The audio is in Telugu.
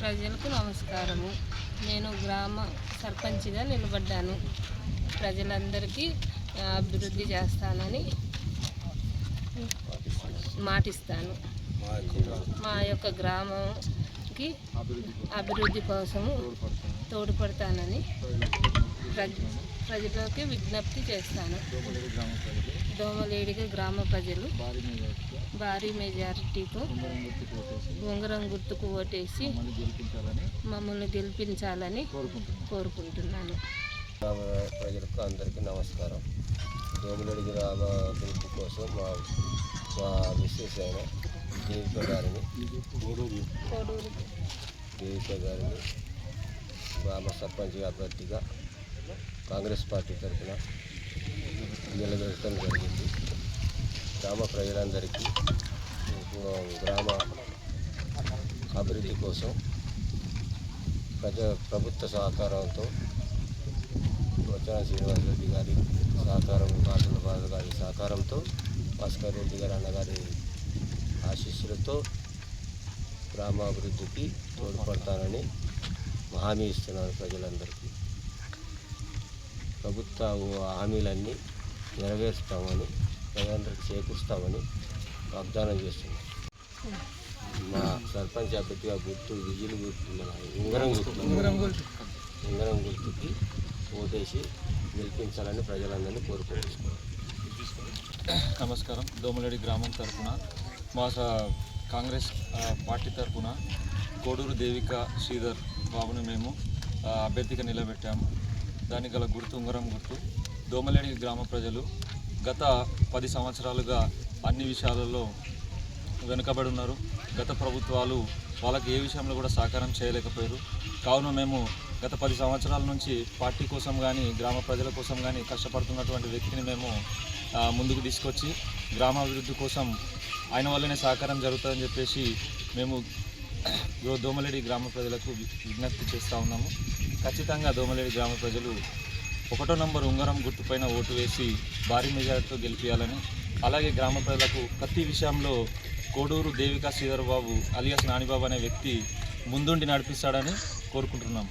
ప్రజలకు నమస్కారము. నేను గ్రామ సర్పంచ్గా నిలబడ్డాను. ప్రజలందరికీ అభివృద్ధి చేస్తానని మాటిస్తాను. మా యొక్క గ్రామంకి అభివృద్ధి కోసము తోడ్పడతానని ప్రజలకి విజ్ఞప్తి చేస్తాను. దోమలేడిగ గ్రామ ప్రజలు భారీ మెజారిటీతో ఉంగరం గుర్తుకు ఓటేసి మమ్మల్ని గెలిపించాలని కోరుకుంటున్నాను. ప్రజలకు అందరికీ నమస్కారం. దోమలేడి గ్రామ అభివృద్ధి కోసం మా మిస్సెస్ అయిన దేవిక గారిని గ్రామ సర్పంచ్ అభ్యర్థిగా కాంగ్రెస్ పార్టీ తరఫున నిలబెట్టడం జరిగింది. గ్రామ ప్రజలందరికీ గ్రామ అభివృద్ధి కోసం ప్రభుత్వ సహకారంతో వచ్చన శ్రీనివాస్ రెడ్డి గారి సహకారం, కాసుల బాధ గారి సహకారంతో, భాస్కర్ రెడ్డి గారి అన్నగారి ఆశీస్సులతో గ్రామాభివృద్ధికి తోడ్పడతానని హామీ ఇస్తున్నాను. ప్రజలందరికీ ప్రభుత్వ హామీలన్నీ నెరవేరుస్తామని, ప్రజలందరికీ చేకూరుస్తామని వాగ్దానం చేస్తున్నాం. మా సర్పంచ్ అభ్యర్థిగా విజిల్ గుర్తు ఉంగరం గుర్తుకి ఓటేసి గెలిపించాలని ప్రజలందరినీ కోరుకుంటున్నాం. నమస్కారం. దోమలేడి గ్రామం తరఫున మా కాంగ్రెస్ పార్టీ తరఫున కోడూరు దేవిక శ్రీధర్ బాబుని మేము అభ్యర్థిగా నిలబెట్టాము. దానికి గల గుర్తు ఉంగరం గుర్తు. దోమలేడి గ్రామ ప్రజలు గత 10 సంవత్సరాలుగా అన్ని విషయాలలో వెనుకబడి ఉన్నారు. గత ప్రభుత్వాలు వాళ్ళకి ఏ విషయంలో కూడా సహకారం చేయలేకపోయారు. కావున మేము గత 10 సంవత్సరాల నుంచి పార్టీ కోసం కానీ గ్రామ ప్రజల కోసం కానీ కష్టపడుతున్నటువంటి వ్యక్తిని మేము ముందుకు తీసుకొచ్చి గ్రామాభివృద్ధి కోసం ఆయన వల్లనే సహకారం జరుగుతుందని చెప్పేసి మేము దోమలేడి గ్రామ ప్రజలకు విజ్ఞప్తి చేస్తూ ఉన్నాము. ఖచ్చితంగా దోమలేడి గ్రామ ప్రజలు 1వ నంబర్ ఉంగరం గుర్తుపైన ఓటు వేసి భారీ మెజారిటీతో గెలిపించాలని, అలాగే గ్రామ ప్రజలకు ప్రతి విషయంలో కోడూరు దేవికా శ్రీధర్ బాబు అలియాస్ నానిబాబు అనే వ్యక్తి ముందుండి నడిపిస్తాడని కోరుకుంటున్నాము.